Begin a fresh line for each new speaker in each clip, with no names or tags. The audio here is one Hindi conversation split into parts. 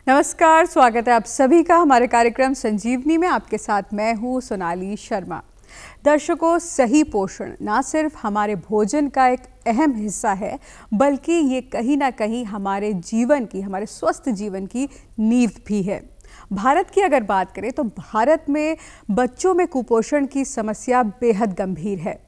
नमस्कार, स्वागत है आप सभी का हमारे कार्यक्रम संजीवनी में। आपके साथ मैं हूँ सोनाली शर्मा। दर्शकों, सही पोषण ना सिर्फ हमारे भोजन का एक अहम हिस्सा है, बल्कि ये कहीं ना कहीं हमारे जीवन की, हमारे स्वस्थ जीवन की नींव भी है। भारत की अगर बात करें तो भारत में बच्चों में कुपोषण की समस्या बेहद गंभीर है।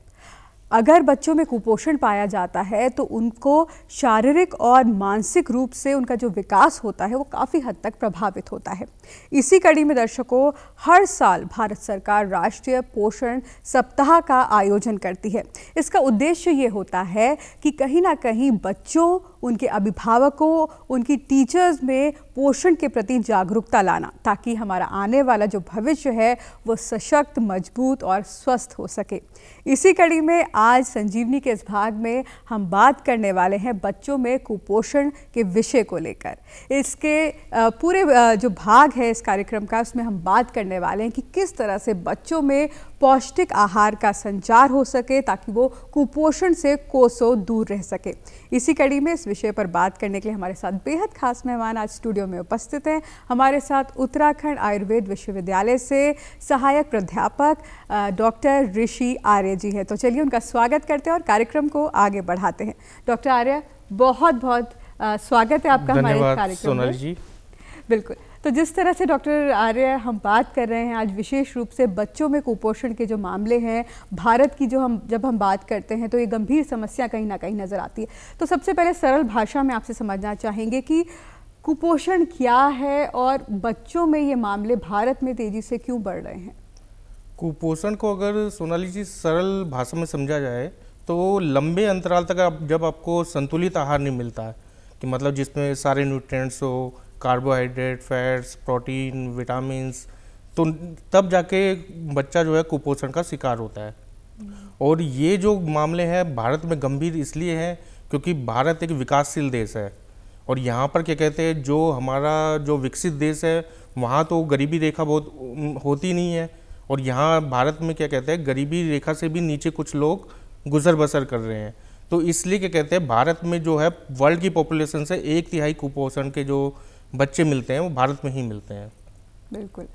अगर बच्चों में कुपोषण पाया जाता है तो उनको शारीरिक और मानसिक रूप से उनका जो विकास होता है वो काफ़ी हद तक प्रभावित होता है। इसी कड़ी में दर्शकों, हर साल भारत सरकार राष्ट्रीय पोषण सप्ताह का आयोजन करती है। इसका उद्देश्य ये होता है कि कहीं ना कहीं बच्चों, उनके अभिभावकों, उनकी टीचर्स में पोषण के प्रति जागरूकता लाना, ताकि हमारा आने वाला जो भविष्य है वो सशक्त, मजबूत और स्वस्थ हो सके। इसी कड़ी में आज संजीवनी के इस भाग में हम बात करने वाले हैं बच्चों में कुपोषण के विषय को लेकर। इसके पूरे जो भाग है इस कार्यक्रम का, उसमें हम बात करने वाले हैं कि किस तरह से बच्चों में पौष्टिक आहार का संचार हो सके ताकि वो कुपोषण से कोसों दूर रह सके। इसी कड़ी में इस विषय पर बात करने के लिए हमारे साथ बेहद खास मेहमान आज स्टूडियो में उपस्थित हैं। हमारे साथ उत्तराखंड आयुर्वेद विश्वविद्यालय से सहायक प्राध्यापक डॉक्टर ऋषि आर्य जी हैं। तो चलिए उनका स्वागत करते हैं और कार्यक्रम को आगे बढ़ाते हैं। डॉक्टर आर्य, बहुत बहुत स्वागत है आपका हमारे कार्यक्रम में। जी बिल्कुल। तो जिस तरह से डॉक्टर आर्य हम बात कर रहे हैं आज विशेष रूप से बच्चों में कुपोषण के जो मामले हैं भारत की, जब हम बात करते हैं तो ये गंभीर समस्या कहीं ना कहीं नज़र आती है। तो सबसे पहले सरल भाषा में आपसे समझना चाहेंगे कि कुपोषण क्या है और बच्चों में ये मामले भारत में तेज़ी से क्यों बढ़ रहे हैं।
कुपोषण को अगर सोनाली जी सरल भाषा में समझा जाए तो लंबे अंतराल तक जब आपको संतुलित आहार नहीं मिलता है, कि मतलब जिसमें सारे न्यूट्रिएंट्स हो, कार्बोहाइड्रेट, फैट्स, प्रोटीन, विटामिन्स, तो तब जाके बच्चा जो है कुपोषण का शिकार होता है। और ये जो मामले हैं भारत में गंभीर इसलिए हैं क्योंकि भारत एक विकासशील देश है और यहाँ पर क्या कहते हैं, जो हमारा जो विकसित देश है वहाँ तो गरीबी रेखा बहुत होती नहीं है, और यहाँ भारत में क्या कहते हैं गरीबी रेखा से भी नीचे कुछ लोग गुजर बसर कर रहे हैं। तो इसलिए क्या कहते हैं भारत में जो है वर्ल्ड की पॉपुलेशन से 1/3 कुपोषण के जो बच्चे मिलते हैं वो भारत में ही मिलते हैं।
बिल्कुल।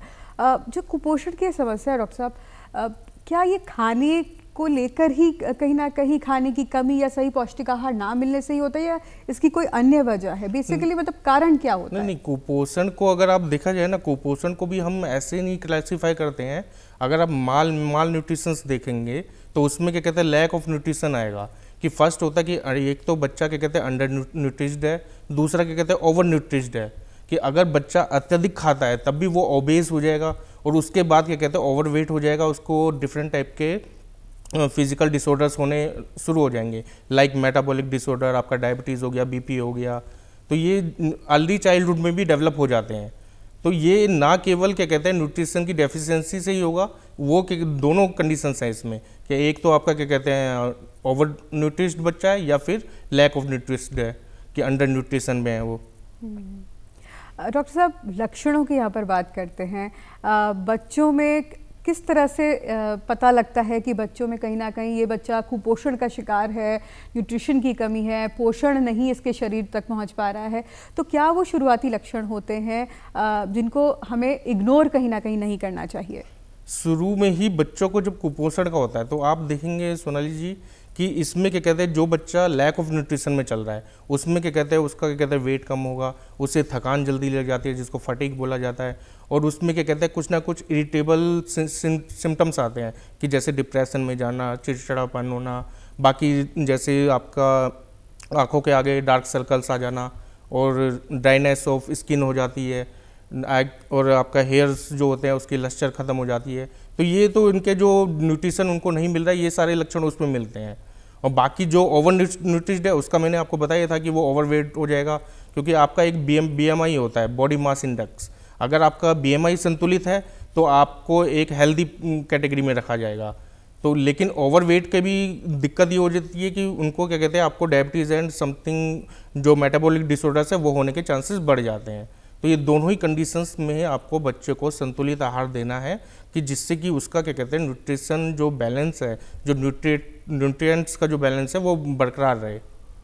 जो कुपोषण की समस्या है डॉक्टर साहब, क्या ये खाने को लेकर ही कहीं ना कहीं खाने की कमी या सही पौष्टिक आहार ना मिलने से ही होता है, या इसकी कोई अन्य वजह है? बेसिकली मतलब कारण क्या होता है?
नहीं, कुपोषण को अगर आप देखा जाए ना, कुपोषण को भी हम ऐसे नहीं क्लासिफाई करते हैं। अगर आप माल न्यूट्रिशन देखेंगे तो उसमें क्या कहते हैं लैक ऑफ न्यूट्रिशन आएगा। कि फर्स्ट होता है कि एक तो बच्चा क्या कहते हैं अंडर न्यूट्रिश्ड है, दूसरा क्या कहते हैं ओवर न्यूट्रिश्ड है, कि अगर बच्चा अत्यधिक खाता है तब भी वो ओबेस हो जाएगा, और उसके बाद क्या कहते हैं ओवरवेट हो जाएगा, उसको डिफरेंट टाइप के फिजिकल डिसऑर्डर्स होने शुरू हो जाएंगे, लाइक मेटाबॉलिक डिसऑर्डर, आपका डायबिटीज़ हो गया, बीपी हो गया। तो ये अर्ली चाइल्डहुड में भी डेवलप हो जाते हैं। तो ये ना केवल क्या कहते हैं न्यूट्रिशन की डेफिशिएंसी से ही होगा, वो दोनों कंडीशंस हैं इसमें, कि एक तो आपका क्या कहते हैं ओवर न्यूट्रिश्ड बच्चा है या फिर लैक ऑफ न्यूट्रिशन है, कि अंडर न्यूट्रिशन में है वो।
डॉक्टर साहब, लक्षणों की यहाँ पर बात करते हैं। बच्चों में किस तरह से पता लगता है कि बच्चों में कहीं ना कहीं ये बच्चा कुपोषण का शिकार है, न्यूट्रिशन की कमी है, पोषण नहीं इसके शरीर तक पहुंच पा रहा है? तो क्या वो शुरुआती लक्षण होते हैं जिनको हमें इग्नोर कहीं ना कहीं नहीं करना चाहिए?
शुरू में ही बच्चों को जब कुपोषण का होता है तो आप देखेंगे सोनाली जी कि इसमें क्या कहते हैं जो बच्चा लैक ऑफ न्यूट्रिशन में चल रहा है उसमें क्या कहते हैं उसका क्या कहते हैं वेट कम होगा, उससे थकान जल्दी लग जाती है जिसको फटीग बोला जाता है, और उसमें क्या कहते हैं कुछ ना कुछ इरिटेबल सिम्टम्स आते हैं, कि जैसे डिप्रेशन में जाना, चिड़चिड़ापन होना, बाकी जैसे आपका आँखों के आगे डार्क सर्कल्स आ जाना और ड्राइनेस ऑफ स्किन हो जाती है, और आपका हेयर्स जो होते हैं उसकी लश्चर ख़त्म हो जाती है। तो ये तो इनके जो न्यूट्रिशन उनको नहीं मिल रहा है, ये सारे लक्षण उसमें मिलते हैं। और बाकी जो ओवर न्यूट्रिश्ड है उसका मैंने आपको बताया था कि वो ओवरवेट हो जाएगा, क्योंकि आपका एक BMI होता है, बॉडी मास इंडेक्स। अगर आपका BMI संतुलित है तो आपको एक हेल्दी कैटेगरी में रखा जाएगा। तो लेकिन ओवरवेट के भी दिक्कत ये हो जाती है कि उनको क्या कहते हैं आपको डायबिटीज़ एंड समथिंग जो मेटाबॉलिक डिसऑर्डर्स है वो होने के चांसेस बढ़ जाते हैं। तो ये दोनों ही कंडीशंस में आपको बच्चे को संतुलित आहार देना है, कि जिससे कि उसका क्या कहते हैं न्यूट्रिशन जो बैलेंस है, जो न्यूट्रिएंट्स का जो बैलेंस है वो बरकरार रहे।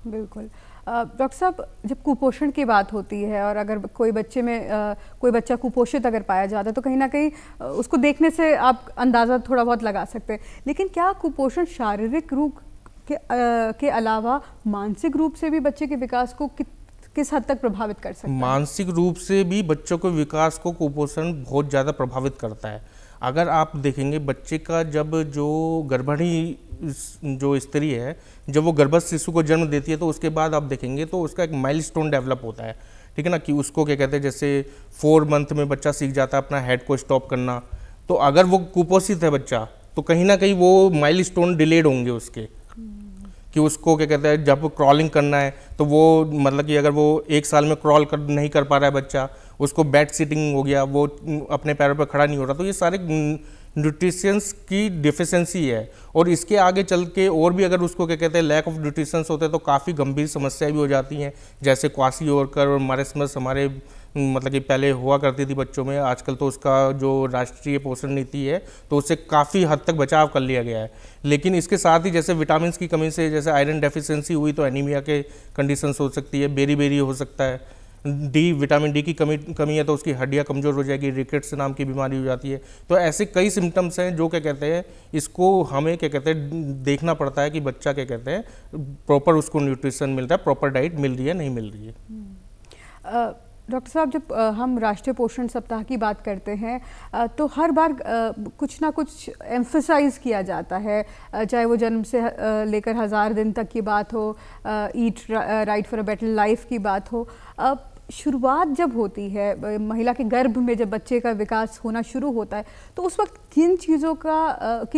बिल्कुल। डॉक्टर साहब, जब कुपोषण की बात होती है और अगर कोई बच्चे में कोई बच्चा कुपोषित अगर पाया जाता है तो कहीं ना कहीं उसको देखने से आप अंदाज़ा थोड़ा बहुत लगा सकते हैं, लेकिन क्या कुपोषण शारीरिक रूप के अलावा मानसिक रूप से भी बच्चे के विकास को किस हद तक प्रभावित कर सकता है?
मानसिक रूप से भी बच्चों के विकास को कुपोषण बहुत ज़्यादा प्रभावित करता है। अगर आप देखेंगे बच्चे का जब जो गर्भणी जो स्त्री है, जब वो गर्भस्थ शिशु को जन्म देती है तो उसके बाद आप देखेंगे तो उसका एक माइलस्टोन डेवलप होता है, ठीक है ना, कि उसको क्या कहते हैं, जैसे 4 मंथ में बच्चा सीख जाता है अपना हेड को स्टॉप करना। तो अगर वो कुपोषित है बच्चा तो कहीं ना कहीं वो माइलस्टोन डिलेड होंगे उसके, कि उसको क्या कहते हैं जब क्रॉलिंग करना है तो वो मतलब कि अगर वो 1 साल में नहीं कर पा रहा है बच्चा, उसको बेड सिटिंग हो गया, वो अपने पैरों पर खड़ा नहीं हो रहा, तो ये सारे न्यूट्रिशंस की डिफिशेंसी है। और इसके आगे चल के और भी अगर उसको क्या कहते हैं लैक ऑफ न्यूट्रिशंस होते हैं तो काफ़ी गंभीर समस्याएं भी हो जाती हैं, जैसे क्वाशियोरकर और मारेस्मस हमारे मतलब कि पहले हुआ करती थी बच्चों में। आजकल तो उसका जो राष्ट्रीय पोषण नीति है तो उससे काफ़ी हद तक बचाव कर लिया गया है, लेकिन इसके साथ ही जैसे विटामिन की कमी से जैसे आयरन डेफिशिएंसी हुई तो एनीमिया के कंडीशंस हो सकती है, बेरी हो सकता है, विटामिन डी की कमी है तो उसकी हड्डियाँ कमज़ोर हो जाएगी, रिकेट्स नाम की बीमारी हो जाती है। तो ऐसे कई सिम्टम्स हैं जो क्या कहते हैं इसको हमें क्या कहते हैं देखना पड़ता है कि बच्चा क्या कहते हैं प्रॉपर उसको न्यूट्रिशन मिल रहा है, प्रॉपर डाइट मिल रही है नहीं मिल रही है।
डॉक्टर साहब, जब हम राष्ट्रीय पोषण सप्ताह की बात करते हैं तो हर बार कुछ ना कुछ एम्फसाइज किया जाता है, चाहे वो जन्म से लेकर 1000 दिन तक की बात हो, eat right for a better life की बात हो। शुरुआत जब होती है महिला के गर्भ में, जब बच्चे का विकास होना शुरू होता है तो उस वक्त किन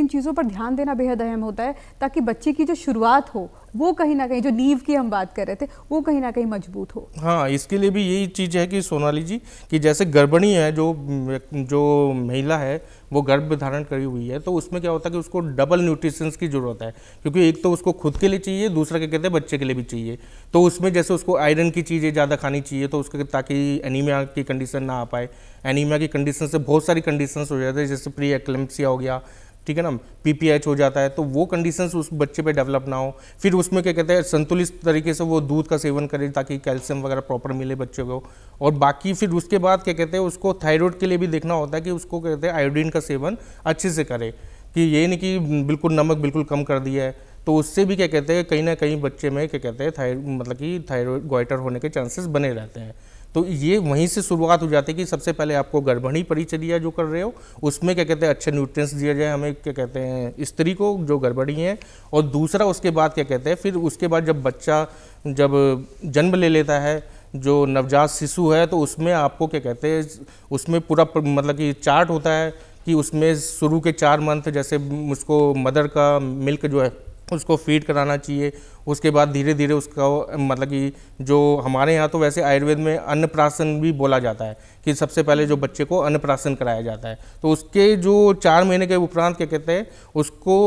चीज़ों पर ध्यान देना बेहद अहम होता है ताकि बच्चे की जो शुरुआत हो वो कहीं ना कहीं, जो नींव की हम बात कर रहे थे, वो कहीं ना कहीं मजबूत हो?
हाँ, इसके लिए भी यही चीज़ है कि सोनाली जी, कि जैसे गर्भिणी है जो महिला है वो गर्भ धारण करी हुई है तो उसमें क्या होता है कि उसको डबल न्यूट्रिशंस की ज़रूरत है, क्योंकि एक तो उसको खुद के लिए चाहिए, दूसरा क्या कहते हैं बच्चे के लिए भी चाहिए। तो उसमें जैसे उसको आयरन की चीज़ें ज़्यादा खानी चाहिए तो उसके ताकि एनीमिया की कंडीशन ना आ पाए। एनीमिया की कंडीशन से बहुत सारी कंडीशंस हो जाते हैं, जैसे प्री एक्लेम्पसिया हो गया, ठीक है ना, PPH हो जाता है, तो वो कंडीशंस उस बच्चे पे डेवलप ना हो। फिर उसमें क्या कहते हैं संतुलित तरीके से वो दूध का सेवन करे ताकि कैल्शियम वगैरह प्रॉपर मिले बच्चों को। और बाकी फिर उसके बाद क्या कहते हैं उसको थायराइड के लिए भी देखना होता है कि उसको कहते हैं आयोडीन का सेवन अच्छे से करे, कि ये नहीं कि बिल्कुल नमक बिल्कुल कम कर दिया है, तो उससे भी क्या कहते हैं कहीं ना कहीं बच्चे में क्या कहते हैं मतलब कि थायराइड गोइटर होने के चांसेस बने रहते हैं। तो ये वहीं से शुरुआत हो जाती है कि सबसे पहले आपको गर्भिणी परिचर्या जो कर रहे हो उसमें क्या कहते हैं अच्छे न्यूट्रिएंट्स दिया जाए हमें क्या कहते हैं स्त्री को जो गर्भिणी है, और दूसरा उसके बाद क्या कहते हैं फिर उसके बाद जब बच्चा जब जन्म ले लेता है, जो नवजात शिशु है, तो उसमें आपको क्या कहते हैं उसमें पूरा मतलब कि चार्ट होता है कि उसमें शुरू के 4 मंथ जैसे उसको मदर का मिल्क जो है उसको फीड कराना चाहिए। उसके बाद धीरे धीरे उसका मतलब कि जो हमारे यहाँ तो वैसे आयुर्वेद में अन्नप्राशन भी बोला जाता है कि सबसे पहले जो बच्चे को अन्नप्राशन कराया जाता है, तो उसके जो 4 महीने के उपरांत क्या कहते हैं उसको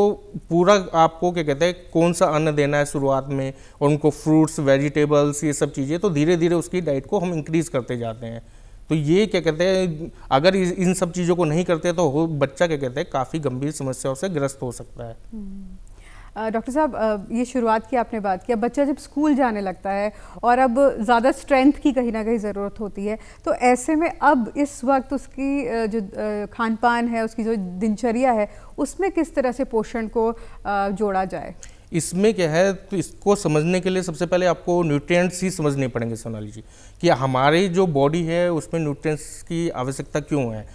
पूरा आपको क्या कहते हैं कौन सा अन्न देना है शुरुआत में, और उनको फ्रूट्स वेजिटेबल्स ये सब चीज़ें, तो धीरे धीरे उसकी डाइट को हम इंक्रीज़ करते जाते हैं। तो ये क्या कहते हैं अगर इन सब चीज़ों को नहीं करते तो बच्चा क्या कहते हैं काफ़ी गंभीर समस्याओं से ग्रस्त हो सकता है।
डॉक्टर साहब, ये शुरुआत की आपने बात किया, बच्चा जब स्कूल जाने लगता है और अब ज़्यादा स्ट्रेंथ की कहीं ना कहीं ज़रूरत होती है, तो ऐसे में अब इस वक्त उसकी जो खान पान है, उसकी जो दिनचर्या है, उसमें किस तरह से पोषण को जोड़ा जाए?
इसमें क्या है, तो इसको समझने के लिए सबसे पहले आपको न्यूट्रिएंट्स ही समझने पड़ेंगे सोनाली जी, कि हमारी जो बॉडी है उसमें न्यूट्रिएंट्स की आवश्यकता क्यों है।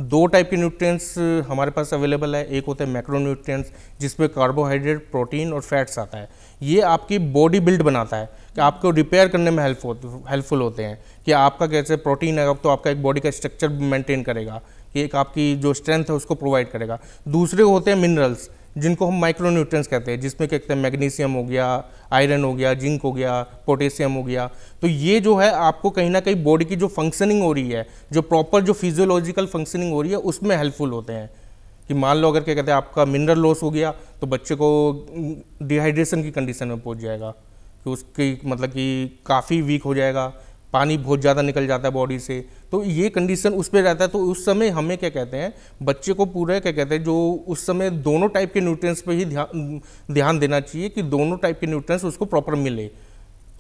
2 टाइप के न्यूट्रिएंट्स हमारे पास अवेलेबल है, एक होता है मैक्रोन्यूट्रिएंट्स जिसमें कार्बोहाइड्रेट, प्रोटीन और फैट्स आता है। ये आपकी बॉडी बिल्ड बनाता है कि आपको रिपेयर करने में हेल्पफुल होते हैं, कि आपका कैसे प्रोटीन है तो आपका एक बॉडी का स्ट्रक्चर मेंटेन करेगा, कि एक आपकी जो स्ट्रेंथ है उसको प्रोवाइड करेगा। दूसरे होते हैं मिनरल्स जिनको हम माइक्रोन्यूट्रिएंट्स कहते हैं, जिसमें क्या कहते हैं मैग्नीशियम हो गया, आयरन हो गया, जिंक हो गया, पोटेशियम हो गया। तो ये जो है आपको कहीं ना कहीं बॉडी की जो फंक्शनिंग हो रही है, जो प्रॉपर जो फिजियोलॉजिकल फंक्शनिंग हो रही है उसमें हेल्पफुल होते हैं। कि मान लो अगर क्या कहते हैं आपका मिनरल लॉस हो गया तो बच्चे को डिहाइड्रेशन की कंडीशन में पहुंच जाएगा, कि उसकी मतलब कि काफ़ी वीक हो जाएगा, पानी बहुत ज़्यादा निकल जाता है बॉडी से, तो ये कंडीशन उस पर रहता है। तो उस समय हमें क्या कहते हैं बच्चे को पूरा क्या कहते हैं जो उस समय दोनों टाइप के न्यूट्रिएंट्स पे ही ध्यान देना चाहिए कि दोनों टाइप के न्यूट्रिएंट्स उसको प्रॉपर मिले।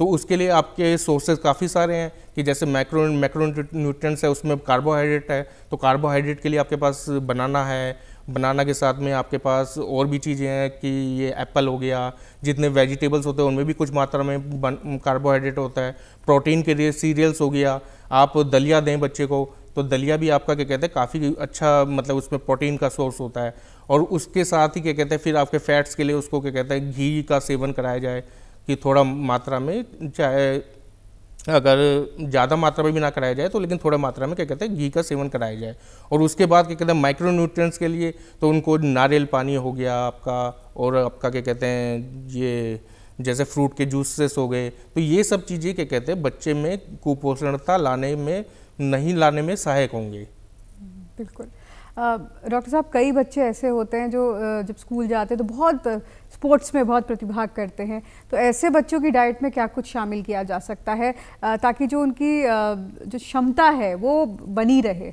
तो उसके लिए आपके सोर्सेज काफ़ी सारे हैं कि जैसे मैक्रो न्यूट्रिएंट्स है, उसमें कार्बोहाइड्रेट है, तो कार्बोहाइड्रेट के लिए आपके पास बनाना है, बनाना के साथ में आपके पास और भी चीज़ें हैं कि ये एप्पल हो गया, जितने वेजिटेबल्स होते हैं उनमें भी कुछ मात्रा में कार्बोहाइड्रेट होता है। प्रोटीन के लिए सीरियल्स हो गया, आप दलिया दें बच्चे को, तो दलिया भी आपका क्या कहते हैं काफ़ी अच्छा, मतलब उसमें प्रोटीन का सोर्स होता है। और उसके साथ ही क्या कहते हैं फिर आपके फैट्स के लिए उसको क्या कहते हैं घी का सेवन कराया जाए कि थोड़ा मात्रा में, चाहे अगर ज़्यादा मात्रा में भी ना कराया जाए तो लेकिन थोड़ा मात्रा में क्या कहते हैं घी का सेवन कराया जाए। और उसके बाद क्या कहते हैं माइक्रो न्यूट्रिएंट्स के लिए तो उनको नारियल पानी हो गया आपका, और आपका क्या कहते हैं ये जैसे फ्रूट के जूसेस हो गए, तो ये सब चीज़ें क्या कहते हैं बच्चे में कुपोषणता नहीं लाने में सहायक होंगे।
बिल्कुल। डॉक्टर साहब, कई बच्चे ऐसे होते हैं जो जब स्कूल जाते हैं तो बहुत स्पोर्ट्स में बहुत प्रतिभाग करते हैं, तो ऐसे बच्चों की डाइट में क्या कुछ शामिल किया जा सकता है ताकि जो उनकी जो क्षमता है वो बनी रहे?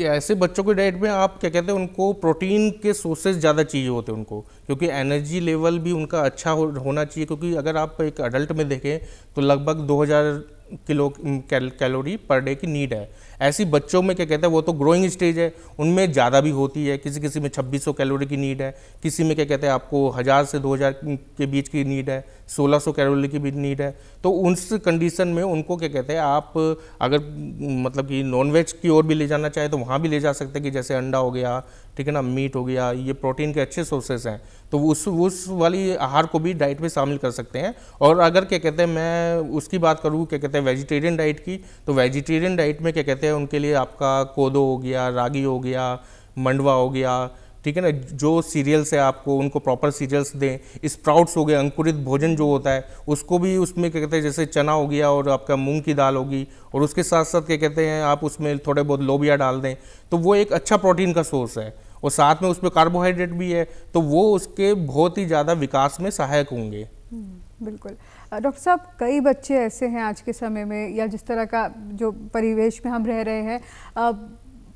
ऐसे बच्चों के डाइट में आप क्या कहते हैं उनको प्रोटीन के सोर्सेज ज़्यादा चाहिए होते हैं उनको, क्योंकि एनर्जी लेवल भी उनका अच्छा होना चाहिए। क्योंकि अगर आप एक अडल्ट में देखें तो लगभग 2000 कैलोरी पर डे की नीड है। ऐसी बच्चों में क्या कहते हैं वो तो ग्रोइंग स्टेज है, उनमें ज़्यादा भी होती है, किसी में 2600 कैलोरी की नीड है, किसी में क्या कहते हैं आपको 1000 से 2000 के बीच की नीड है, 1600 कैलोरी की भी नीड है। तो उस कंडीशन में उनको क्या कहते हैं आप अगर मतलब कि नॉनवेज की ओर भी ले जाना चाहे तो वहाँ भी ले जा सकते हैं कि जैसे अंडा हो गया, ठीक है ना, मीट हो गया, ये प्रोटीन के अच्छे सोर्सेस हैं, तो उस वाली आहार को भी डाइट में शामिल कर सकते हैं। और अगर क्या कहते हैं मैं उसकी बात करूँ क्या कहते हैं वेजिटेरियन डाइट की, तो वेजिटेरियन डाइट में क्या कहते हैं उनके लिए आपका कोदो हो गया, रागी हो गया, मंडवा हो गया, ठीक है ना, जो सीरियल्स है आपको उनको प्रॉपर सीरियल्स दें। स्प्राउट्स हो गए, अंकुरित भोजन जो होता है उसको भी उसमें क्या कहते हैं जैसे चना हो गया और आपका मूंग की दाल होगी, और उसके साथ साथ क्या कहते हैं आप उसमें थोड़े बहुत लोबिया डाल दें, तो वो एक अच्छा प्रोटीन का सोर्स है और साथ में उसमें कार्बोहाइड्रेट भी है, तो वो उसके बहुत ही ज़्यादा विकास में सहायक होंगे।
बिल्कुल। डॉक्टर साहब, कई बच्चे ऐसे हैं आज के समय में या जिस तरह का जो परिवेश में हम रह रहे हैं,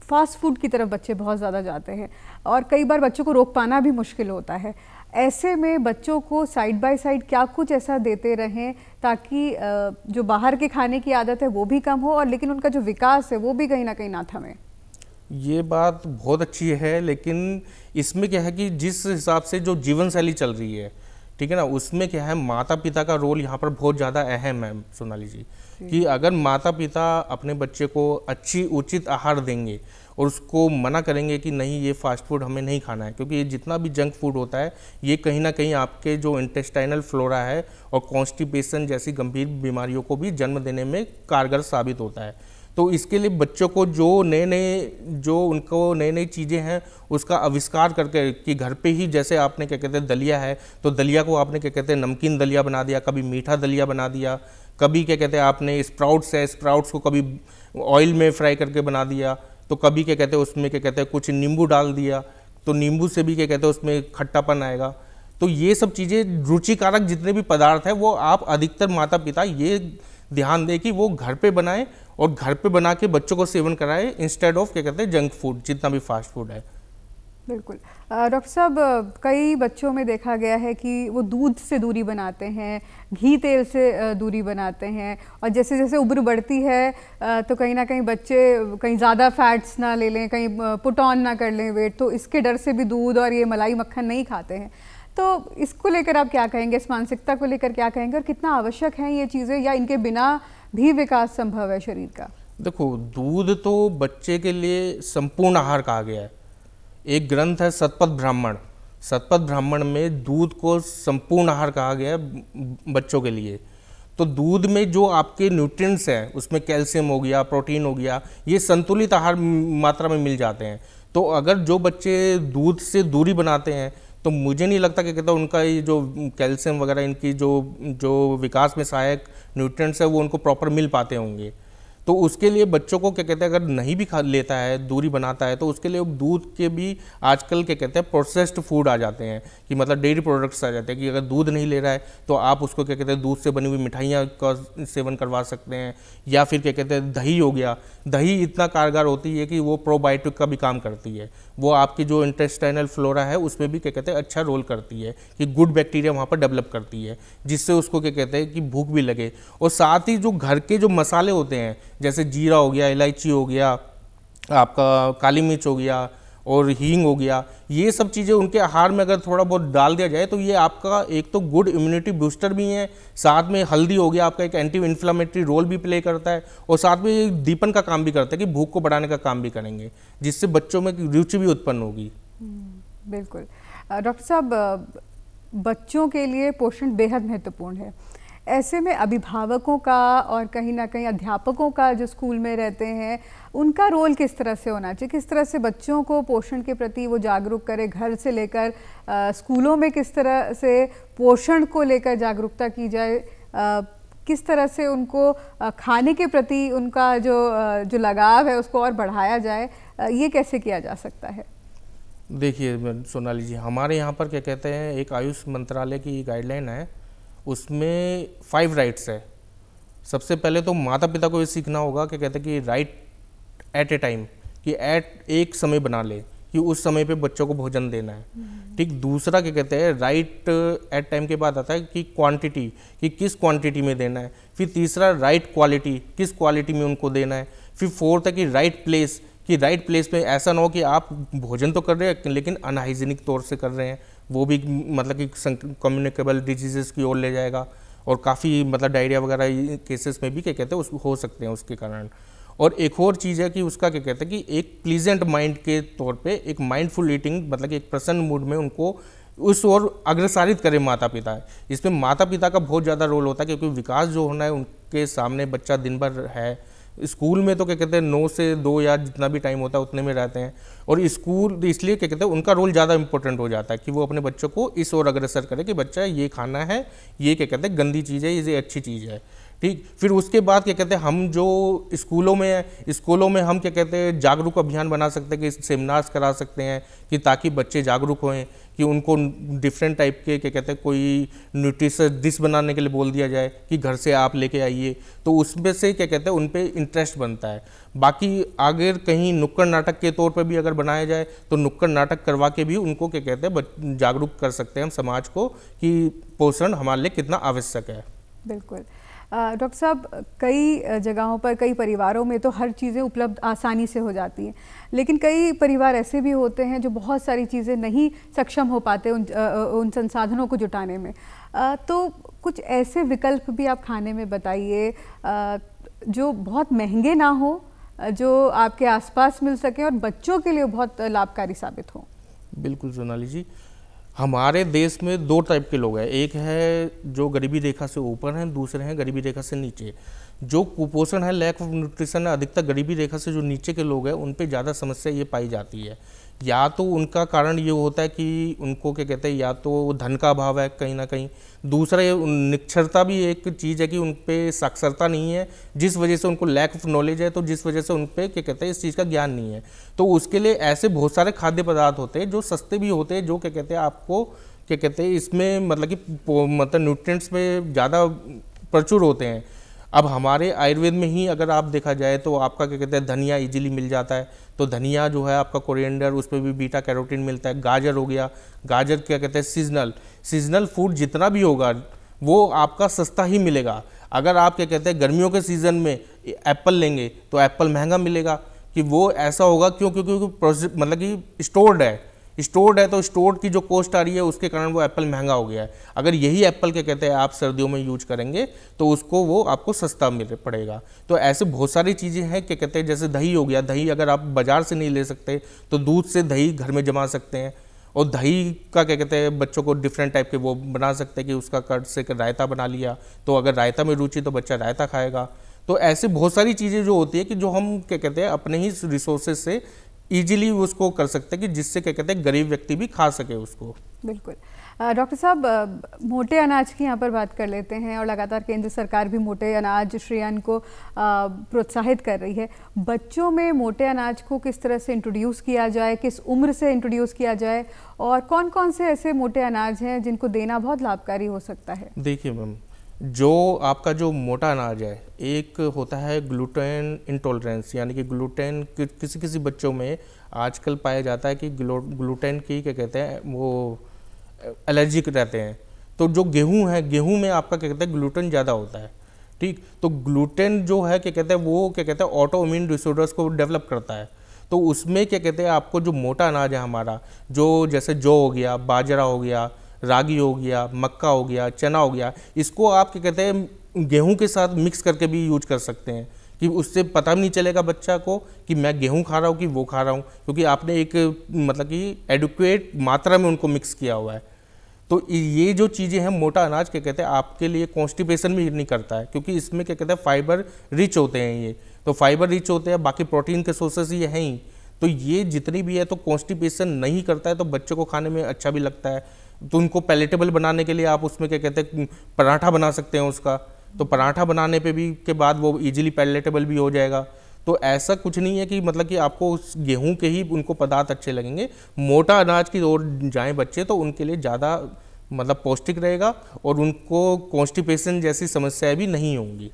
फास्ट फूड की तरफ बच्चे बहुत ज़्यादा जाते हैं और कई बार बच्चों को रोक पाना भी मुश्किल होता है। ऐसे में बच्चों को साइड बाय साइड क्या कुछ ऐसा देते रहें ताकि जो बाहर के खाने की आदत है वो भी कम हो और लेकिन उनका जो विकास है वो भी कहीं ना थमे?
ये बात बहुत अच्छी है, लेकिन इसमें क्या है कि जिस हिसाब से जो जीवन शैली चल रही है, ठीक है ना, उसमें क्या है माता पिता का रोल यहाँ पर बहुत ज़्यादा अहम है सोनाली जी, कि अगर माता पिता अपने बच्चे को अच्छी उचित आहार देंगे और उसको मना करेंगे कि नहीं ये फास्ट फूड हमें नहीं खाना है, क्योंकि ये जितना भी जंक फूड होता है ये कहीं ना कहीं आपके जो इंटेस्टाइनल फ्लोरा है और कॉन्स्टिपेशन जैसी गंभीर बीमारियों को भी जन्म देने में कारगर साबित होता है। तो इसके लिए बच्चों को जो नई नई चीज़ें हैं उसका आविष्कार करके कि घर पे ही, जैसे आपने क्या कहते हैं दलिया है तो दलिया को आपने क्या कहते हैं नमकीन दलिया बना दिया, कभी मीठा दलिया बना दिया, कभी क्या कहते हैं आपने स्प्राउट्स है, स्प्राउट्स को कभी ऑयल में फ्राई करके बना दिया, तो कभी क्या कहते हैं उसमें क्या कहते हैं कुछ नींबू डाल दिया, तो नींबू से भी क्या कहते हैं उसमें खट्टापन आएगा। तो ये सब चीज़ें रुचिकारक जितने भी पदार्थ हैं वो आप अधिकतर माता पिता ये ध्यान दें कि वो घर पे बनाएं और घर पे बना के बच्चों को सेवन कराएं इंस्टेड ऑफ क्या कहते हैं जंक फूड, जितना भी फास्ट फूड है।
बिल्कुल। डॉक्टर साहब, कई बच्चों में देखा गया है कि वो दूध से दूरी बनाते हैं, घी तेल से दूरी बनाते हैं, और जैसे जैसे उम्र बढ़ती है तो कहीं ना कहीं बच्चे कहीं ज़्यादा फैट्स ना ले लें, कहीं पुट ऑन ना कर लें वेट, तो इसके डर से भी दूध और ये मलाई मक्खन नहीं खाते हैं। तो इसको लेकर आप क्या कहेंगे, इस मानसिकता को लेकर क्या कहेंगे और कितना आवश्यक हैं ये चीज़ें, या इनके बिना भी विकास संभव है शरीर का?
देखो, दूध तो बच्चे के लिए संपूर्ण आहार कहा गया है। एक ग्रंथ है सतपथ ब्राह्मण, सतपथ ब्राह्मण में दूध को संपूर्ण आहार कहा गया है बच्चों के लिए। तो दूध में जो आपके न्यूट्रिएंट्स हैं उसमें कैल्शियम हो गया, प्रोटीन हो गया, ये संतुलित आहार मात्रा में मिल जाते हैं। तो अगर जो बच्चे दूध से दूरी बनाते हैं तो मुझे नहीं लगता कि कहता उनका ये जो कैल्शियम वगैरह इनकी जो विकास में सहायक न्यूट्रिएंट्स है वो उनको प्रॉपर मिल पाते होंगे। तो उसके लिए बच्चों को क्या कहते हैं, अगर नहीं भी खा लेता है, दूरी बनाता है, तो उसके लिए दूध के भी आजकल क्या कहते हैं प्रोसेस्ड फूड आ जाते हैं, कि मतलब डेयरी प्रोडक्ट्स आ जाते हैं, कि अगर दूध नहीं ले रहा है तो आप उसको क्या कहते हैं दूध से बनी हुई मिठाइयाँ का सेवन करवा सकते हैं, या फिर क्या कहते हैं दही हो गया। दही इतना कारगर होती है कि वो प्रोबायोटिक का भी काम करती है, वो आपकी जो इंटेस्टाइनल फ्लोरा है उसमें भी क्या कहते हैं अच्छा रोल करती है, कि गुड बैक्टीरिया वहाँ पर डेवलप करती है, जिससे उसको क्या कहते हैं कि भूख भी लगे। और साथ ही जो घर के जो मसाले होते हैं, जैसे जीरा हो गया, इलायची हो गया, आपका काली मिर्च हो गया और हींग हो गया, ये सब चीज़ें उनके आहार में अगर थोड़ा बहुत डाल दिया जाए तो ये आपका एक तो गुड इम्यूनिटी बूस्टर भी है, साथ में हल्दी हो गया आपका एक एंटी इन्फ्लामेटरी रोल भी प्ले करता है, और साथ में ये दीपन का काम भी करता है कि भूख को बढ़ाने का काम भी करेंगे, जिससे बच्चों में रुचि भी उत्पन्न होगी।
बिल्कुल डॉक्टर साहब, बच्चों के लिए पोषण बेहद महत्वपूर्ण है। ऐसे में अभिभावकों का और कहीं ना कहीं अध्यापकों का जो स्कूल में रहते हैं उनका रोल किस तरह से होना चाहिए, किस तरह से बच्चों को पोषण के प्रति वो जागरूक करे, घर से लेकर स्कूलों में किस तरह से पोषण को लेकर जागरूकता की जाए, किस तरह से उनको खाने के प्रति उनका जो लगाव है उसको और बढ़ाया जाए, ये कैसे किया जा सकता है?
देखिए सोनाली जी, हमारे यहाँ पर क्या कहते हैं एक आयुष मंत्रालय की गाइडलाइन है, उसमें 5 राइट्स है। सबसे पहले तो माता पिता को ये सीखना होगा कि कहते हैं कि राइट एट ए टाइम, कि एक समय बना ले कि उस समय पे बच्चों को भोजन देना है, ठीक। दूसरा क्या कहते हैं राइट एट टाइम के बाद आता है कि क्वांटिटी, कि किस क्वांटिटी में देना है। फिर तीसरा राइट क्वालिटी, किस क्वालिटी में उनको देना है। फिर फोर्थ है कि राइट प्लेस, कि राइट प्लेस में ऐसा ना हो कि आप भोजन तो कर रहे हैं लेकिन अनहाइजीनिक तौर से कर रहे हैं, वो भी मतलब कि कम्युनिकेबल डिजीजेस की ओर ले जाएगा, और काफ़ी मतलब डायरिया वगैरह केसेस में भी क्या कहते हैं उस हो सकते हैं उसके कारण। और एक और चीज़ है कि उसका क्या कहते हैं कि एक प्लीजेंट माइंड के तौर पे एक माइंडफुल ईटिंग, मतलब कि एक प्रसन्न मूड में उनको उस ओर अग्रसारित करें माता पिता। इसमें माता पिता का बहुत ज़्यादा रोल होता है, क्योंकि विकास जो होना है उनके सामने बच्चा दिन भर है। स्कूल में तो क्या कहते हैं 9 से 2 या जितना भी टाइम होता है उतने में रहते हैं, और स्कूल इसलिए क्या कहते हैं उनका रोल ज़्यादा इंपॉर्टेंट हो जाता है कि वो अपने बच्चों को इस ओर अग्रसर करे कि बच्चा ये खाना है, ये क्या कहते हैं गंदी चीज़ है, ये अच्छी चीज़ है, ठीक। फिर उसके बाद क्या कहते हैं हम जो स्कूलों में हम क्या कहते हैं जागरूक अभियान बना सकते हैं, कि सेमिनार्स करा सकते हैं, कि ताकि बच्चे जागरूक हों, कि उनको डिफरेंट टाइप के क्या कहते हैं कोई न्यूट्रिशियस डिश बनाने के लिए बोल दिया जाए कि घर से आप लेके आइए, तो उसमें से क्या कहते हैं उन पे इंटरेस्ट बनता है। बाकी अगर कहीं नुक्कड़ नाटक के तौर पर भी अगर बनाया जाए तो नुक्कड़ नाटक करवा के भी उनको क्या कहते हैं जागरूक कर सकते हैं हम समाज को कि पोषण हमारे लिए कितना आवश्यक है।
बिल्कुल डॉक्टर साहब, कई जगहों पर कई परिवारों में तो हर चीज़ें उपलब्ध आसानी से हो जाती हैं, लेकिन कई परिवार ऐसे भी होते हैं जो बहुत सारी चीज़ें नहीं सक्षम हो पाते उन संसाधनों को जुटाने में। तो कुछ ऐसे विकल्प भी आप खाने में बताइए जो बहुत महंगे ना हो, जो आपके आसपास मिल सके और बच्चों के लिए बहुत लाभकारी साबित हो।
बिल्कुल सोनाली जी, हमारे देश में 2 टाइप के लोग हैं, एक है जो गरीबी रेखा से ऊपर हैं, दूसरे हैं गरीबी रेखा से नीचे। जो कुपोषण है, लैक ऑफ न्यूट्रिशन है, अधिकतर गरीबी रेखा से जो नीचे के लोग हैं उन पे ज़्यादा समस्या ये पाई जाती है। या तो उनका कारण ये होता है कि उनको क्या कहते हैं या तो धन का अभाव है कहीं ना कहीं, दूसरा ये निरक्षरता भी एक चीज़ है कि उन पे साक्षरता नहीं है, जिस वजह से उनको लैक ऑफ नॉलेज है, तो जिस वजह से उन पे क्या कहते हैं इस चीज़ का ज्ञान नहीं है। तो उसके लिए ऐसे बहुत सारे खाद्य पदार्थ होते हैं जो सस्ते भी होते हैं, जो क्या कहते हैं आपको क्या कहते हैं इसमें मतलब कि न्यूट्रिएंट्स में ज़्यादा प्रचुर होते हैं। अब हमारे आयुर्वेद में ही अगर आप देखा जाए तो आपका क्या कहते हैं धनिया इजीली मिल जाता है, तो धनिया जो है आपका कोरिएंडर, उस पर भी बीटा कैरोटीन मिलता है। गाजर हो गया, गाजर क्या कहते हैं सीजनल फूड जितना भी होगा वो आपका सस्ता ही मिलेगा। अगर आप क्या कहते हैं गर्मियों के सीज़न में एप्पल लेंगे तो एप्पल महंगा मिलेगा, कि वो ऐसा होगा क्योंकि मतलब कि स्टोर्ड है तो स्टोर की जो कॉस्ट आ रही है उसके कारण वो एप्पल महंगा हो गया है। अगर यही एप्पल क्या कहते हैं आप सर्दियों में यूज करेंगे तो उसको वो आपको सस्ता मिल पड़ेगा। तो ऐसे बहुत सारी चीज़ें हैं क्या कहते हैं, जैसे दही हो गया, दही अगर आप बाज़ार से नहीं ले सकते तो दूध से दही घर में जमा सकते हैं, और दही का क्या कहते हैं बच्चों को डिफरेंट टाइप के वो बना सकते हैं कि उसका कर्ड से रायता बना लिया, तो अगर रायता में रुचि तो बच्चा रायता खाएगा। तो ऐसे बहुत सारी चीज़ें जो होती है कि जो हम क्या कहते हैं अपने ही रिसोर्सेज से ईजिली उसको कर सकते हैं कि जिससे क्या कहते हैं गरीब व्यक्ति भी खा सके उसको।
बिल्कुल डॉक्टर साहब, मोटे अनाज की यहाँ पर बात कर लेते हैं और लगातार केंद्र सरकार भी मोटे अनाज श्रेयन को प्रोत्साहित कर रही है। बच्चों में मोटे अनाज को किस तरह से इंट्रोड्यूस किया जाए, किस उम्र से इंट्रोड्यूस किया जाए और कौन कौन से ऐसे मोटे अनाज हैं जिनको देना बहुत लाभकारी हो सकता है?
देखिए मैम, जो आपका जो मोटा अनाज है, एक होता है ग्लूटेन इंटॉलरेंस, यानी कि ग्लूटेन किसी किसी बच्चों में आजकल पाया जाता है कि ग्लूटेन की क्या कहते हैं वो एलर्जिक रहते हैं। तो जो गेहूं है, गेहूं में आपका क्या कहते हैं ग्लूटेन ज़्यादा होता है। ठीक, तो ग्लूटेन जो है क्या कहते हैं वो क्या कहते हैं ऑटो इम्यून डिसऑर्डर्स को डेवलप करता है। तो उसमें क्या कहते हैं आपको जो मोटा अनाज है हमारा, जो जैसे जौ हो गया, बाजरा हो गया, रागी हो गया, मक्का हो गया, चना हो गया, इसको आप क्या कहते हैं गेहूं के साथ मिक्स करके भी यूज कर सकते हैं कि उससे पता भी नहीं चलेगा बच्चा को कि मैं गेहूं खा रहा हूँ कि वो खा रहा हूँ, क्योंकि आपने एक मतलब कि एडुक्वेट मात्रा में उनको मिक्स किया हुआ है। तो ये जो चीज़ें हैं मोटा अनाज क्या कहते हैं आपके लिए कॉन्स्टिपेशन भी नहीं करता है, क्योंकि इसमें क्या कहते हैं फाइबर रिच होते हैं। ये तो फाइबर रिच होते हैं, बाकी प्रोटीन के सोर्सेस ये हैं ही। तो ये जितनी भी है तो कॉन्स्टिपेशन नहीं करता है, तो बच्चों को खाने में अच्छा भी लगता है। तो उनको पैलेटेबल बनाने के लिए आप उसमें क्या कहते हैं पराठा बना सकते हैं उसका, तो पराठा बनाने पे भी के बाद वो इजीली पैलेटेबल भी हो जाएगा। तो ऐसा कुछ नहीं है कि मतलब कि आपको उस गेहूं के ही उनको पदार्थ अच्छे लगेंगे। मोटा अनाज की ओर जाएं बच्चे तो उनके लिए ज़्यादा मतलब पौष्टिक रहेगा और उनको कॉन्स्टिपेशन जैसी समस्याएं भी नहीं होंगी।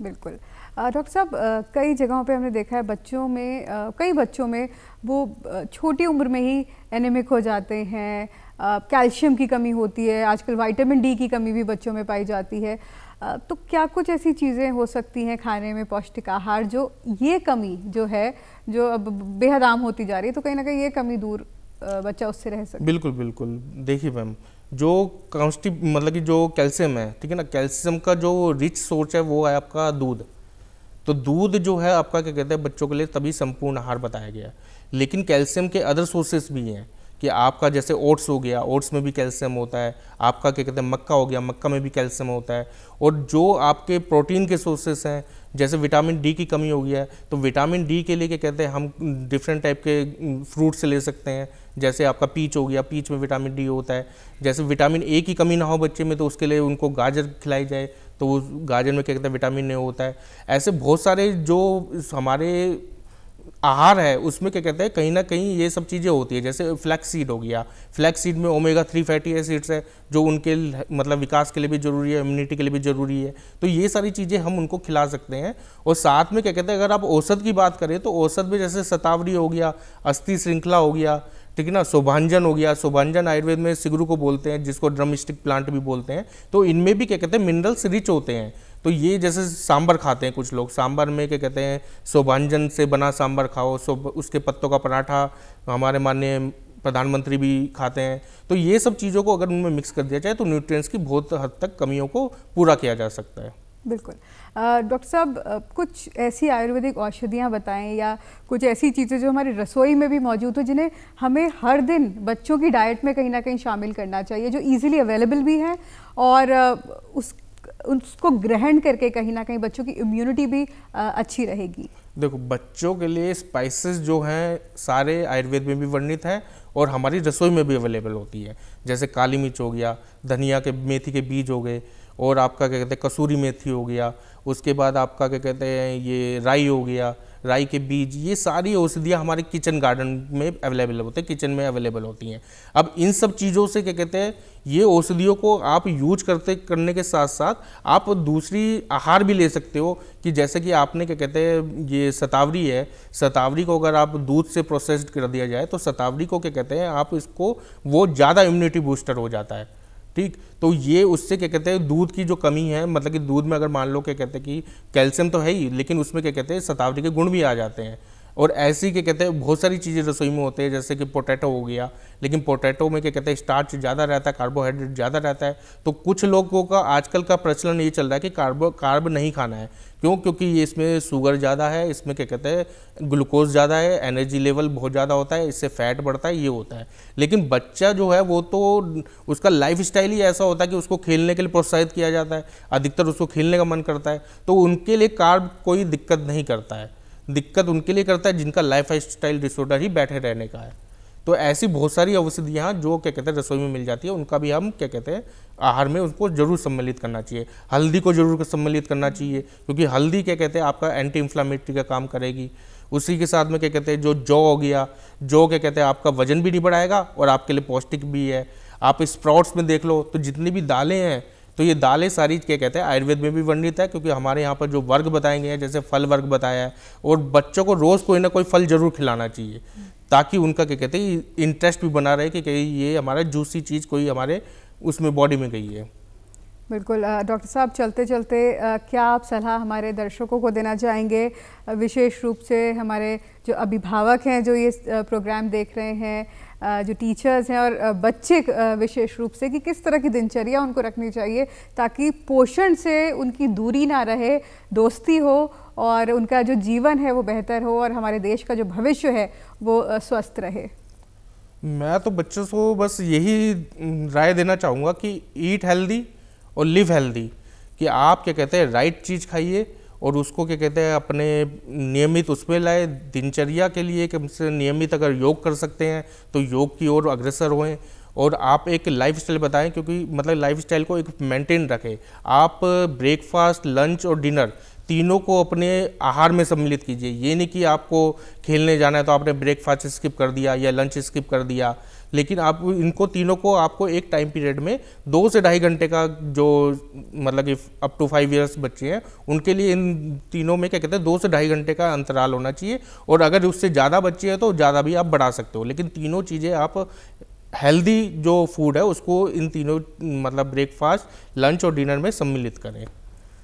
बिल्कुल। डॉक्टर साहब, कई जगहों पे हमने देखा है बच्चों में, कई बच्चों में वो छोटी उम्र में ही एनीमिक हो जाते हैं, कैल्शियम की कमी होती है, आजकल विटामिन डी की कमी भी बच्चों में पाई जाती है। तो क्या कुछ ऐसी चीज़ें हो सकती हैं खाने में, पौष्टिक आहार, जो ये कमी जो है जो अब बेहद आम होती जा रही है, तो कहीं ना कहीं ये कमी दूर बच्चा उससे रह सकता है?
बिल्कुल बिल्कुल। देखिए मैम, जो मतलब कि जो कैल्शियम है, ठीक है ना, कैल्शियम का जो रिच सोर्स है वो है आपका दूध। तो दूध जो है आपका क्या कहते हैं बच्चों के लिए तभी संपूर्ण आहार बताया गया। लेकिन कैल्शियम के अदर सोर्सेस भी हैं कि आपका जैसे ओट्स हो गया, ओट्स में भी कैल्शियम होता है। आपका क्या कहते हैं मक्का हो गया, मक्का में भी कैल्शियम होता है। और जो आपके प्रोटीन के सोर्सेस हैं, जैसे विटामिन डी की कमी हो गई है, तो विटामिन डी के लिए क्या कहते हैं हम डिफरेंट टाइप के फ्रूट से ले सकते हैं। जैसे आपका पीच हो गया, पीच में विटामिन डी होता है। जैसे विटामिन ए की कमी ना हो बच्चे में, तो उसके लिए उनको गाजर खिलाई जाए, तो वो गाजर में क्या कहते हैं विटामिन ए होता है। ऐसे बहुत सारे जो हमारे आहार है उसमें क्या कहते हैं कहीं ना कहीं ये सब चीज़ें होती है। जैसे फ्लैक्स सीड हो गया, फ्लैक्स सीड में ओमेगा 3 फैटी एसिड्स है जो उनके मतलब विकास के लिए भी ज़रूरी है, इम्यूनिटी के लिए भी ज़रूरी है। तो ये सारी चीज़ें हम उनको खिला सकते हैं। और साथ में क्या कहते हैं अगर आप औषध की बात करें तो औषध में जैसे शतावरी हो गया, अस्थि श्रृंखला हो गया, ठीक है ना, शोभांजन हो गया। शोभांजन आयुर्वेद में सिगरू को बोलते हैं, जिसको ड्रमस्टिक प्लांट भी बोलते हैं। तो इनमें भी क्या कहते हैं मिनरल्स रिच होते हैं। तो ये जैसे सांबर खाते हैं कुछ लोग, सांबर में क्या कहते हैं शोभांजन से बना सांबर खाओ, उसके पत्तों का पराठा हमारे माननीय प्रधानमंत्री भी खाते हैं। तो ये सब चीज़ों को अगर उनमें मिक्स कर दिया जाए तो न्यूट्रिएंट्स की बहुत हद तक कमियों को पूरा किया जा सकता है।
बिल्कुल। डॉक्टर साहब, कुछ ऐसी आयुर्वेदिक औषधियाँ बताएं या कुछ ऐसी चीज़ें जो हमारी रसोई में भी मौजूद हो, जिन्हें हमें हर दिन बच्चों की डाइट में कहीं ना कहीं शामिल करना चाहिए, जो इजीली अवेलेबल भी हैं और उसको ग्रहण करके कहीं ना कहीं बच्चों की इम्यूनिटी भी अच्छी रहेगी।
देखो, बच्चों के लिए स्पाइसेस जो हैं सारे आयुर्वेद में भी वर्णित हैं और हमारी रसोई में भी अवेलेबल होती है। जैसे काली मिर्च हो गया, धनिया के मेथी के बीज हो गए, और आपका क्या कहते हैं कसूरी मेथी हो गया, उसके बाद आपका क्या कहते हैं ये राई हो गया, राई के बीज। ये सारी औषधियाँ हमारे किचन गार्डन में अवेलेबल होते हैं, किचन में अवेलेबल होती हैं। अब इन सब चीज़ों से क्या कहते हैं ये औषधियों को आप यूज करने के साथ साथ आप दूसरी आहार भी ले सकते हो। कि जैसे कि आपने क्या कहते हैं ये शतावरी है, शतावरी को अगर आप दूध से प्रोसेस्ड कर दिया जाए तो शतावरी को क्या कहते हैं आप इसको वो ज़्यादा इम्यूनिटी बूस्टर हो जाता है। ठीक, तो ये उससे क्या कहते हैं दूध की जो कमी है, मतलब कि दूध में अगर मान लो क्या कहते हैं कि कैल्शियम तो है ही, लेकिन उसमें क्या कहते हैं शतावरी के गुण भी आ जाते हैं। और ऐसी क्या कहते हैं बहुत सारी चीज़ें रसोई में होते हैं, जैसे कि पोटैटो हो गया, लेकिन पोटैटो में क्या कहते हैं स्टार्च ज़्यादा रहता है, कार्बोहाइड्रेट ज़्यादा रहता है। तो कुछ लोगों का आजकल का प्रचलन ये चल रहा है कि कार्ब नहीं खाना है। क्यों? क्योंकि ये इसमें शुगर ज़्यादा है, इसमें क्या कहते हैं ग्लूकोज ज़्यादा है, एनर्जी लेवल बहुत ज़्यादा होता है, इससे फैट बढ़ता है, ये होता है। लेकिन बच्चा जो है वो तो उसका लाइफ स्टाइल ही ऐसा होता है कि उसको खेलने के लिए प्रोत्साहित किया जाता है, अधिकतर उसको खेलने का मन करता है। तो उनके लिए कार्ब कोई दिक्कत नहीं करता है। दिक्कत उनके लिए करता है जिनका लाइफ स्टाइल डिसऑर्डर ही बैठे रहने का है। तो ऐसी बहुत सारी औषधियाँ जो क्या कहते हैं रसोई में मिल जाती है, उनका भी हम क्या कहते हैं आहार में उनको जरूर सम्मिलित करना चाहिए। हल्दी को जरूर सम्मिलित करना चाहिए, क्योंकि हल्दी क्या कहते हैं आपका एंटी इन्फ्लामेटरी का काम करेगी। उसी के साथ में क्या कहते हैं जो जौ हो गया, जौ क्या कहते हैं आपका वजन भी नहीं बढ़ाएगा और आपके लिए पौष्टिक भी है। आप स्प्राउट्स में देख लो तो जितनी भी दालें हैं, तो ये दालें सारी क्या कहते हैं आयुर्वेद में भी वर्णित है, क्योंकि हमारे यहाँ पर जो वर्ग बताए गए हैं, जैसे फल वर्ग बताया है, और बच्चों को रोज़ कोई ना कोई फल जरूर खिलाना चाहिए, ताकि उनका क्या कहते हैं इंटरेस्ट भी बना रहे कि ये हमारा जूसी चीज़ कोई हमारे उसमें बॉडी में गई है।
बिल्कुल। डॉक्टर साहब, चलते चलते क्या आप सलाह हमारे दर्शकों को देना चाहेंगे, विशेष रूप से हमारे जो अभिभावक हैं जो ये प्रोग्राम देख रहे हैं, जो टीचर्स हैं और बच्चे विशेष रूप से, कि किस तरह की दिनचर्या उनको रखनी चाहिए ताकि पोषण से उनकी दूरी ना रहे, दोस्ती हो और उनका जो जीवन है वो बेहतर हो और हमारे देश का जो भविष्य है वो स्वस्थ रहे?
मैं तो बच्चों को बस यही राय देना चाहूँगा कि ईट हेल्दी और लिव हेल्दी, कि आप क्या कहते हैं राइट चीज़ खाइए और उसको क्या कहते हैं अपने नियमित उसमें लाए। दिनचर्या के लिए कम से नियमित अगर योग कर सकते हैं तो योग की ओर अग्रसर होएं, और आप एक लाइफस्टाइल बताएं, क्योंकि मतलब लाइफस्टाइल को एक मेंटेन रखें। आप ब्रेकफास्ट, लंच और डिनर तीनों को अपने आहार में सम्मिलित कीजिए। ये नहीं कि आपको खेलने जाना है तो आपने ब्रेकफास्ट स्किप कर दिया या लंच स्किप कर दिया, लेकिन आप इनको तीनों को आपको एक टाइम पीरियड में 2 से ढाई घंटे का, जो मतलब कि अप टू 5 इयर्स बच्चे हैं उनके लिए इन तीनों में क्या कहते हैं 2 से ढाई घंटे का अंतराल होना चाहिए। और अगर उससे ज़्यादा बच्चे हैं तो ज़्यादा भी आप बढ़ा सकते हो, लेकिन तीनों चीज़ें आप हेल्दी जो फूड है उसको इन तीनों मतलब ब्रेकफास्ट, लंच और डिनर में सम्मिलित करें।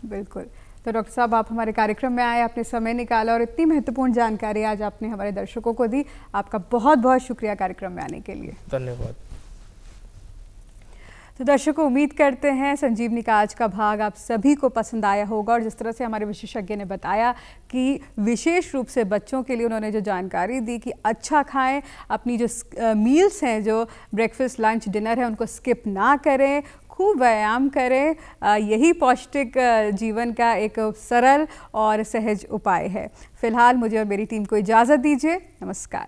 बिल्कुल। तो डॉक्टर साहब, आप हमारे कार्यक्रम में आए, आपने समय निकाला और इतनी महत्वपूर्ण जानकारी आज आपने हमारे दर्शकों को दी। आपका बहुत बहुत शुक्रिया कार्यक्रम में आने के लिए।
धन्यवाद।
तो दर्शकों, उम्मीद करते हैं संजीवनी का आज का भाग आप सभी को पसंद आया होगा, और जिस तरह से हमारे विशेषज्ञ ने बताया कि विशेष रूप से बच्चों के लिए उन्होंने जो जानकारी दी कि अच्छा खाएं, अपनी जो मील्स हैं, जो ब्रेकफास्ट, लंच, डिनर है, उनको स्किप ना करें, खूब व्यायाम करें, यही पौष्टिक जीवन का एक सरल और सहज उपाय है। फिलहाल मुझे और मेरी टीम को इजाज़त दीजिए। नमस्कार।